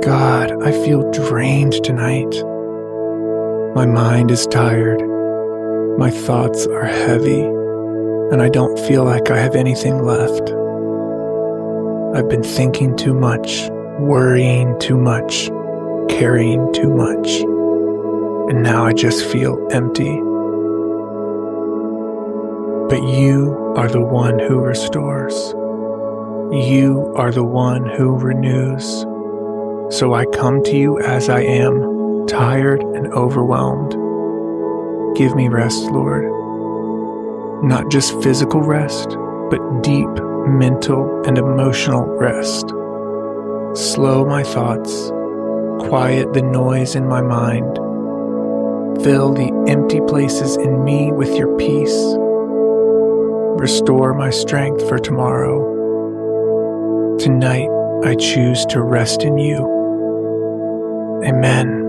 God, I feel drained tonight. My mind is tired. My thoughts are heavy, and I don't feel like I have anything left. I've been thinking too much, worrying too much, carrying too much, and now I just feel empty. But you are the one who restores. You are the one who renews. So I come to you as I am, tired and overwhelmed. Give me rest, Lord. Not just physical rest, but deep mental and emotional rest. Slow my thoughts, quiet the noise in my mind. Fill the empty places in me with your peace. Restore my strength for tomorrow. Tonight, I choose to rest in you. Amen.